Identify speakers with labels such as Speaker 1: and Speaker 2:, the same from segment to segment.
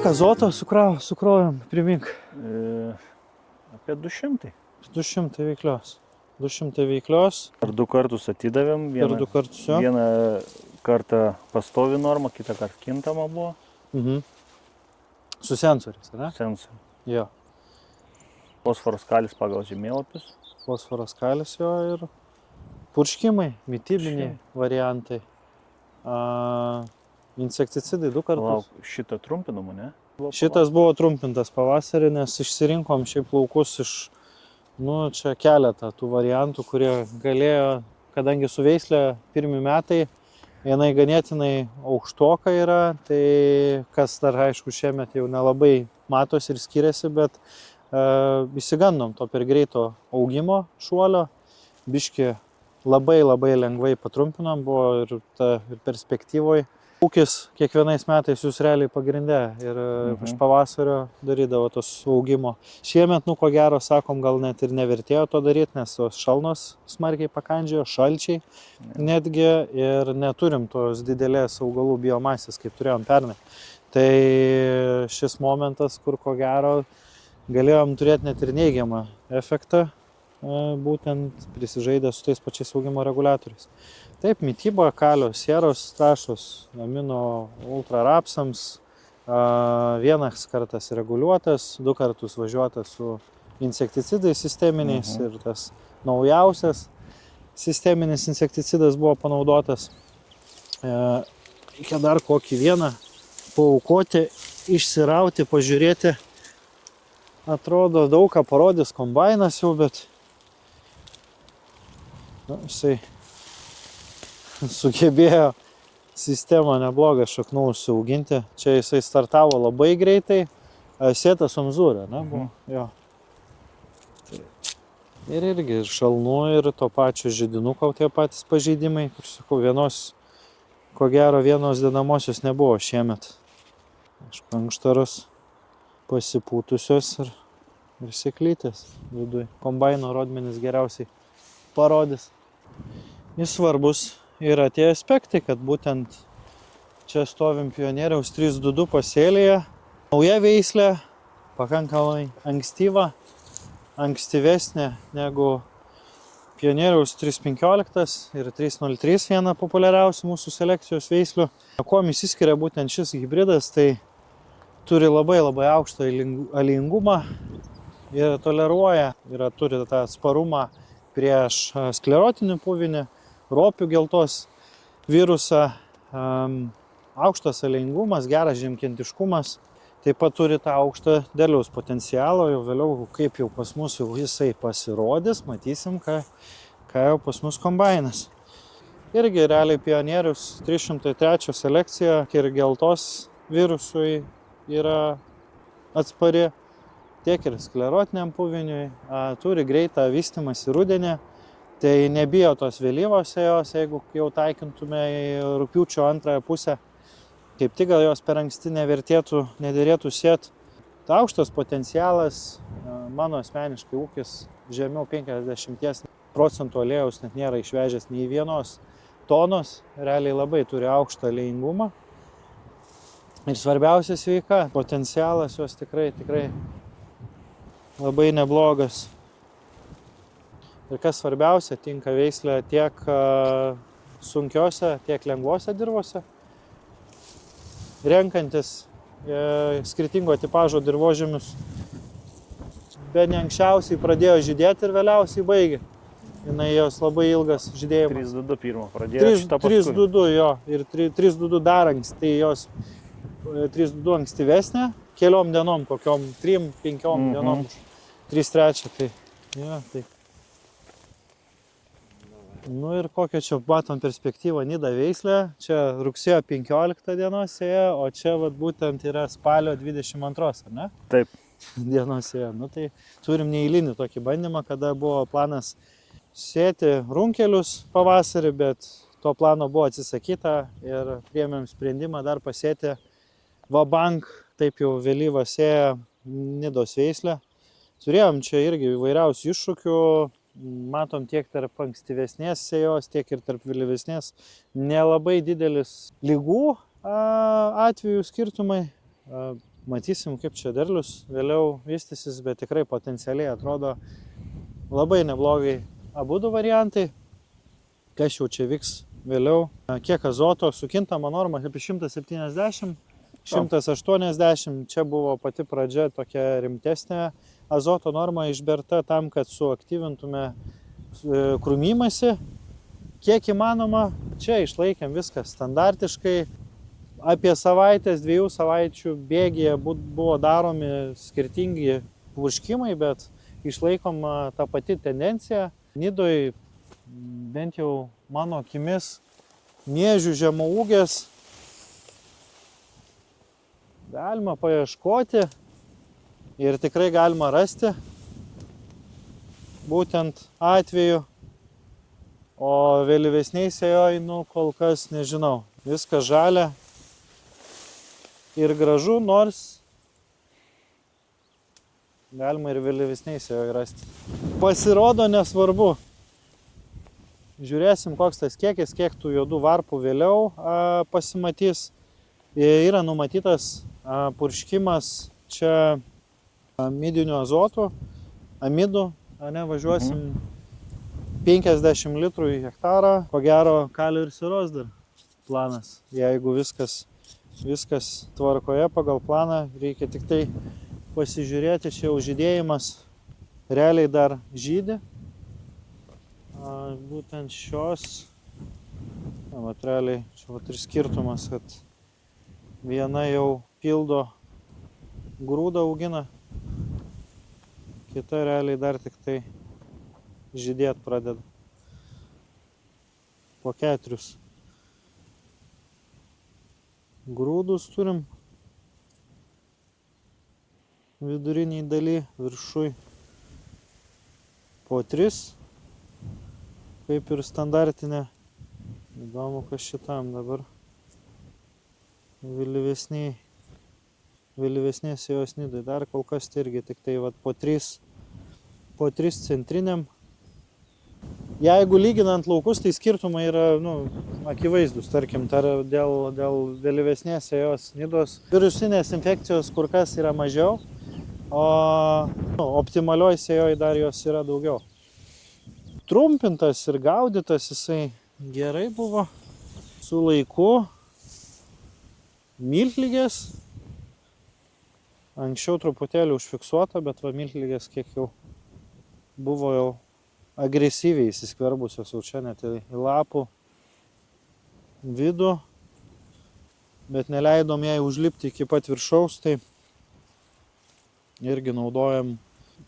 Speaker 1: Kiek azoto sukrovėm, primink?
Speaker 2: Apie 200.
Speaker 1: 200 veiklios. 200 veiklios.
Speaker 2: Per 2 kartus atidavėm.
Speaker 1: Per 2 kartus jo.
Speaker 2: Vieną kartą pastovi norma, kitą kartą kintama buvo.
Speaker 1: Su sensoriais, ne?
Speaker 2: Sensoriai.
Speaker 1: Jo.
Speaker 2: Fosforas kalis pagal žemėlapius.
Speaker 1: Fosforas kalis jo ir purškimai, mitybiniai variantai. Insekticidai 2 kartus.
Speaker 2: Lauk, šitą trumpinamą, ne?
Speaker 1: Šitas buvo trumpintas pavasarį, nes išsirinkom šiaip laukus iš, čia keletą tų variantų, kurie galėjo, kadangi su veislė pirmi metai, jinai ganėtinai aukštoka yra, tai kas dar aišku šiemet jau nelabai matosi ir skiriasi, bet įsigandom to per greito augimo šuolio, biški labai lengvai patrumpinom, buvo ir perspektyvoj. Ūkis kiekvienais metais jūs realiai pagrinde ir iš pavasario darydavo tos augimo. Šiemet, ko gero, sakom, gal net ir nevertėjo to daryti, nes tos šalnos smarkiai pakandžiojo, šalčiai netgi ir neturim tos didelės augalų biomasės, kaip turėjom pernai. Tai šis momentas, kur ko gero galėjom turėti net ir neigiamą efektą, būtent prisižaidę su tais pačiais augimo reguliatoriais. Taip, mityba, kalio, sieros trąšos, amino ultrarapsams, vienas kartas reguliuotas, 2 kartus važiuotas su insekticidais sisteminiais ir tas naujausias sisteminis insekticidas buvo panaudotas. Reikia dar kokį vieną paaukoti, išsirauti, pažiūrėti. Atrodo, daug ką parodys kombainas jau, bet jisai sugebėjo sistemą neblogą šaknų užsiauginti. Čia jisai startavo labai greitai. Sėtas Omzūrė, ne? Buvo. Jo. Ir irgi ir šalnų, ir to pačio židinuko tie patys pažeidimai. Kur sakau, ko gero vienos dedamosios nebuvo šiemet. Aišku, ankštaros pasipūtusios ir sėklytės viduj. Kombaino rodmenis geriausiai parodys. Jis svarbus yra tie aspektai, kad būtent čia stovim Pionieriaus 322 pasėlyje. Nauja veislė, pakankamai ankstyva, ankstyvesnė negu Pionieriaus 315 ir 303, viena populiariausių mūsų selekcijos veislių. Kuom išsiskiria būtent šis hybridas, tai turi labai aukštą aliejingumą ir toleruoja, turi tą atsparumą prieš sklerotinį puvinį, ropių geltos virusą, aukštas aliejingumas, geras žemkentiškumas, taip pat turi tą aukštą derliaus potencialą, jau vėliau, kaip jau pas mus jau jisai pasirodys, matysim, ką jau pas mus kombainas. Irgi realiai Pionierius 303 selekcija ir geltos virusui yra atspari, tiek ir sklerotiniam puviniui, turi greitą vystymąsi rudenį. Tai nebijo tos vėlyvos sėjos, jeigu jau taikintume į rugpjūčio antrąją pusę. Kaip tik gal jos per anksti nederėtų sėti. Tai aukštas potencialas, mano asmeniškai ūkis žemiau 50% aliejaus net nėra išvežęs nei vienos tonos. Realiai labai turi aukštą aliejingumą. Ir svarbiausia sveika. Potencialas jos tikrai labai neblogas. Ir kas svarbiausia, tinka veislė tiek sunkiose, tiek lengvose dirvose. Renkantis skirtingo tipažo dirvožemius, bene anksčiausiai pradėjo žydėti ir vėliausiai baigė. Jinai jos labai ilgas žydėjimas.
Speaker 2: 322 pirmą pradėjo šitą paskui.
Speaker 1: 322 jo, ir 322 dar anksti, tai jos 322 ankstyvesnė, keliom dienom, kokiom 3-5 dienom, 3-3, tai jo, tai. Ir kokią čia matom perspektyvą Nida veislė, čia rugsėjo 15 dienos sėja, o čia būtent yra spalio 22, ar ne?
Speaker 2: Taip.
Speaker 1: Dienos sėja. Tai turim neeilinį tokį bandymą, kada buvo planas sėti runkelius pavasarį, bet to plano buvo atsisakyta ir priėmėm sprendimą dar pasėti vabank, taip jau vėlyvą sėją Nidos veislę. Turėjom čia irgi įvairiausių iššūkių. Matom tiek tarp ankstyvesnės sėjos, tiek ir tarp vėlyvesnės nelabai didelis lygų atvejų skirtumai. Matysim, kaip čia derlius vėliau vystysis, bet tikrai potencialiai atrodo labai neblogai abudu variantai. Kas jau čia vyks vėliau. Kiek azoto, sukintama norma apie 170, 180. Čia buvo pati pradžia tokia rimtesnė azoto norma išberta tam, kad suaktyvintume krūmimąsi. Kiek įmanoma, čia išlaikėm viską standartiškai. Apie savaitės, 2 savaičių bėgyje buvo daromi skirtingi purškimai, bet išlaikom tą patį tendenciją. Nidoj, bent jau mano akimis, miežių žemaūgės galima paieškoti ir tikrai galima rasti būtent atveju. O vėlyvesniai sėjoj, kol kas nežinau. Viskas žalia ir gražu, nors galima ir vėlyvesniai sėjoj rasti. Pasirodo nesvarbu. Žiūrėsim, koks tas kiekis, kiek tų juodų varpų vėliau pasimatys. Yra numatytas purškimas čia amidiniu azotu, amidų, važiuosim 50 litrų į hektarą. Ko gero, kalio ir siros dar planas. Jeigu viskas tvarkoje pagal planą, reikia tik tai pasižiūrėti, čia jau žydėjimas realiai dar žydi. Būtent šios, realiai, čia ir skirtumas, kad viena jau pildo grūdą augina, kita realiai dar tik tai žydėt pradeda. Po 4 grūdus turim viduriniai daly, viršui po 3, kaip ir standartinė. Įdomu, kas šitam dabar vėlyvesnės sėjos nidai. Dar kol kas tai irgi tik tai po 3 centriniam. Jeigu lyginant laukus, tai skirtumai yra akivaizdus, tarkim, dėl vėlyvesnės sėjos nidos. Virusinės infekcijos kur kas yra mažiau, o optimalioj sėjoj dar jos yra daugiau. Trumpintas ir gaudytas jisai gerai buvo su laiku. Miltligės. Anksčiau truputėlį užfiksuota, bet miltligės kiek jau buvo jau agresyviai įsiskverbusios jau čia net į lapų vidų, bet neleidom jai užlipti iki pat viršaus, tai irgi naudojam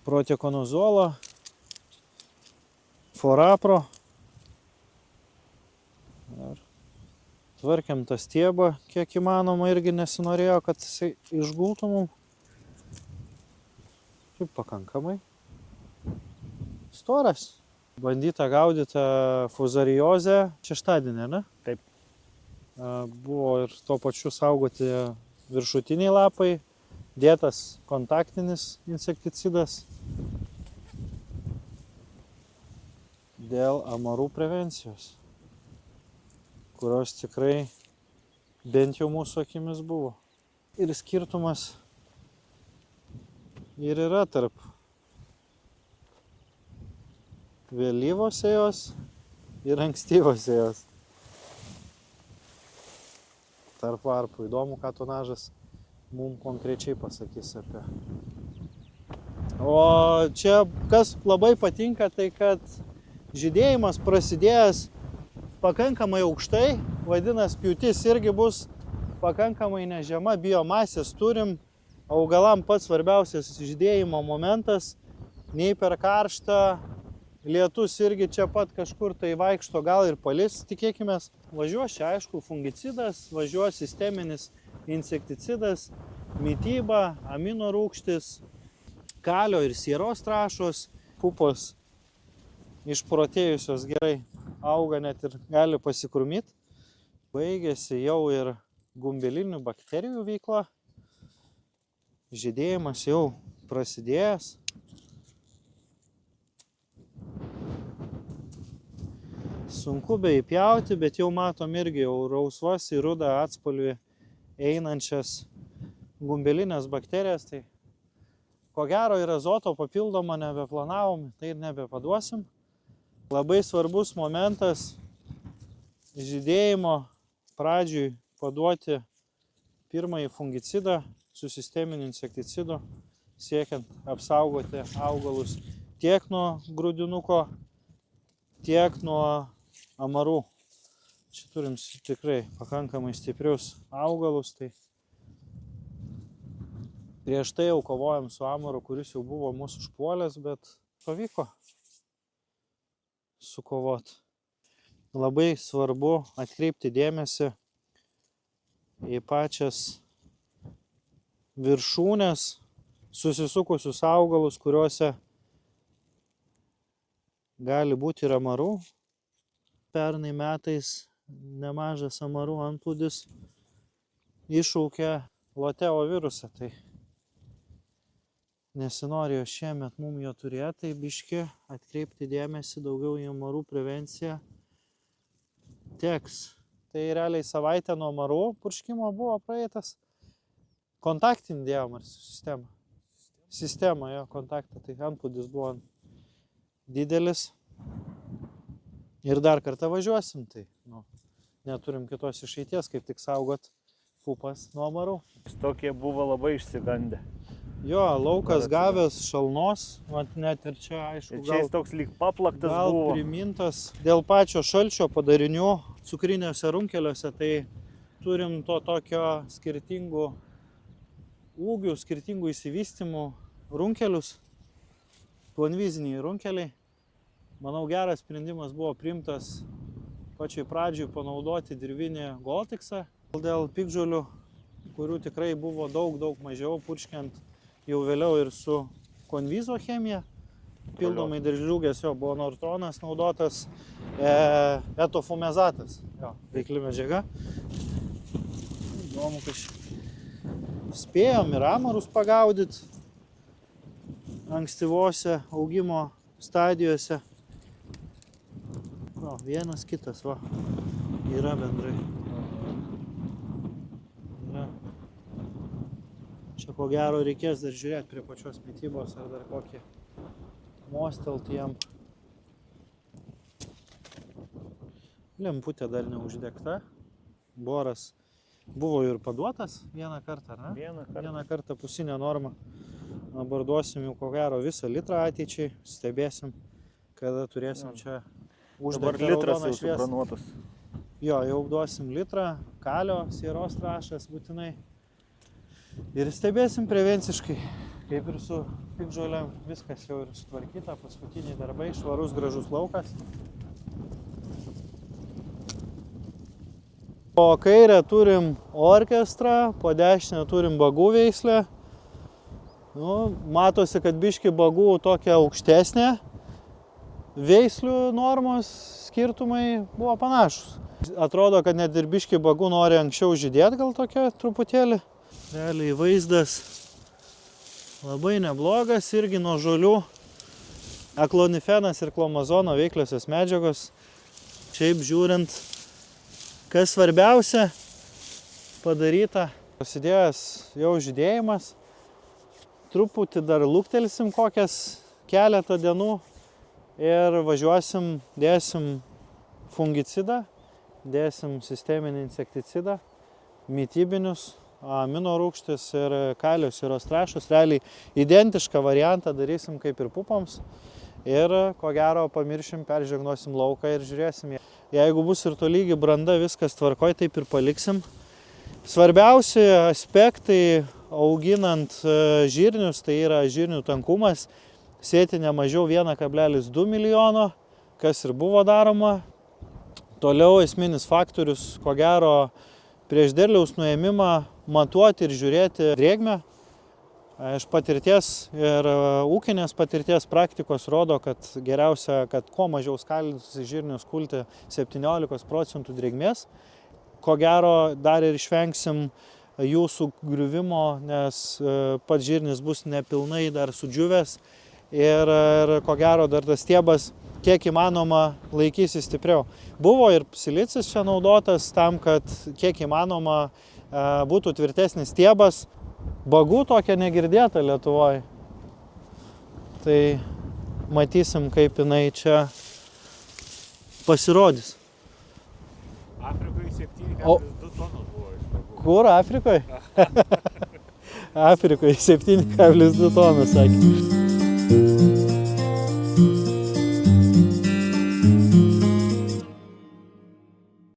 Speaker 1: protekonazolą, forapro. Ir tvarkiam tą stiebą, kiek įmanoma, irgi nesinorėjo, kad jisai išgultų mum. Taip pakankamai storas. Bandyta gaudyti fuzariozę šeštadienį, ne?
Speaker 2: Taip.
Speaker 1: Buvo ir tuo pačiu saugoti viršutiniai lapai, dėtas kontaktinis insekticidas dėl amarų prevencijos, kurios tikrai bent jau mūsų akimis buvo. Ir skirtumas ir yra tarp vėlyvos sėjos ir ankstyvos sėjos. Tarp varpų. Įdomu, ką tonažas mums konkrečiai pasakys apie. O čia kas labai patinka, tai kad žydėjimas prasidėjęs pakankamai aukštai, vadinasi, pjūtis irgi bus pakankamai nežema, biomasės turim, augalam pats svarbiausias žydėjimo momentas, nei per karštą, lietus irgi čia pat kažkur tai vaikšto, gal ir palis, tikėkimės. Važiuos čia, aišku, fungicidas, važiuos sisteminis insekticidas, mityba, amino rūgštis, kalio ir sieros trąšos, pupos išprotėjusios gerai auga, net ir gali pasikrūmyti. Baigėsi jau ir gumbelinių bakterijų veikla. Žydėjimas jau prasidėjęs. Sunku beįpjauti, bet jau matom irgi jau rausvas į rudą atspalvį einančias gumbelinės bakterijas, tai ko gero ir azoto papildomo nebeplanavom, tai ir nebepaduosim. Labai svarbus momentas žydėjimo pradžiui paduoti pirmąjį fungicidą su sisteminiu insekticidu, siekiant apsaugoti augalus tiek nuo grūdinuko, tiek nuo amarų. Čia turim tikrai pakankamai stiprius augalus, tai prieš tai jau kovojom su amaru, kuris jau buvo mūsų užpuolęs, bet pavyko sukovot. Labai svarbu atkreipti dėmesį į pačias viršūnės susisukusius augalus, kuriuose gali būti ir amarų. Pernai metais nemažas amarų antplūdis iššaukė loteo virusą, tai nesinorėjo šiemet mum jo turėti, tai biški atkreipti dėmesį daugiau į amarų prevenciją teks. Tai realiai savaitę nuo amarų purškimo buvo praeitas. Kontaktinį dėjom ar sistemą? Sistemą, jo, kontaktą, tai antplūdis buvo didelis. Ir dar kartą važiuosim, tai neturim kitos išeities, kaip tik saugot pupas nuo amarų.
Speaker 2: Tokie buvo labai išsigandę.
Speaker 1: Jo, laukas gavęs šalnos, net ir čia, aišku,
Speaker 2: Čia jis toks lyg paplaktas
Speaker 1: gal
Speaker 2: buvo.
Speaker 1: primintas dėl pačio šalčio padarinių cukriniuose runkeliuose, tai turim to tokio skirtingų ūgių, skirtingų išsivystymų runkelius, planviziniai runkeliai. Manau, geras sprendimas buvo priimtas pačioj pradžioj panaudoti dirvinį Goltiksą. Dėl piktžolių, kurių tikrai buvo daug mažiau, purškiant jau vėliau ir su konvizo chemija. Pildomai daržliūgės jo buvo nortronas naudotas, etofumezatas, jo, veikli medžiaga. Įdomu, kad spėjom ir amarus pagaudyti ankstyvose augimo stadijose. O, vienas kitas, va, yra bendrai. Yra. Čia ko gero reikės dar žiūrėti prie pačios mitybos, ar dar kokį mostelti jam. Lemputė dar neuždegta. Boras buvo ir paduotas vieną kartą, ar ne? Vieną kartą pusinę normą. Dabar duosim jau ko gero visą litrą ateičiai, stebėsim, kada turėsim čia uždegtą raudoną šviesą.
Speaker 2: Subranuotas.
Speaker 1: Jo, jau duosim litrą kalio, sieros trąšas būtinai. Ir stebėsim prevenciškai, kaip ir su piktžolėm, viskas jau ir sutvarkyta, paskutiniai darbai, švarus, gražus laukas. Po kairę turim orkestrą, po dešinę turim bagų veislę. Matosi, kad biški bagų tokia aukštesnė. Veislių normos skirtumai buvo panašus. Atrodo, kad net ir biški bagų nori anksčiau žydėti, gal tokia truputėlį. Realiai vaizdas labai neblogas, irgi nuo žolių. Aklonifenas ir klomazono veikliosios medžiagos. Šiaip žiūrint, kas svarbiausia padaryta. Prasidėjęs jau žydėjimas. Truputį dar luktelsim kokias keletą dienų. Ir važiuosim, dėsim fungicidą, dėsim sisteminį insekticidą, mitybinius, amino rūgštis ir kalio sieros trąšos. Realiai identišką variantą darysim kaip ir pupams. Ir ko gero pamiršim, peržegnosim lauką ir žiūrėsim. Jeigu bus ir tolygi branda, viskas tvarkoj, taip ir paliksim. Svarbiausi aspektai auginant žirnius, tai yra žirnių tankumas. Sėti ne mažiau 1,2 milijono, kas ir buvo daroma. Toliau esminis faktorius, ko gero, prieš derliaus nuėmimą matuoti ir žiūrėti drėgmę. Iš patirties ir ūkinės patirties praktikos rodo, kad geriausia, kad kuo mažiau skaldintųsi žirnius kulti 17% drėgmės. Ko gero, dar ir išvengsim jų sugriuvimo, nes pats žirnis bus nepilnai dar sudžiūvęs. Ir ko gero dar tas stiebas kiek įmanoma laikysis stipriau. Buvo ir silicis čia naudotas tam, kad kiek įmanoma būtų tvirtesnis stiebas. Bagų tokia negirdėta Lietuvoje. Tai matysim, kaip jinai čia pasirodys.
Speaker 3: Afrikoje 7,2 tonos buvo iš bagų.
Speaker 1: Kur Afrikoje? Afrikoje 7,2 tonos, sakė.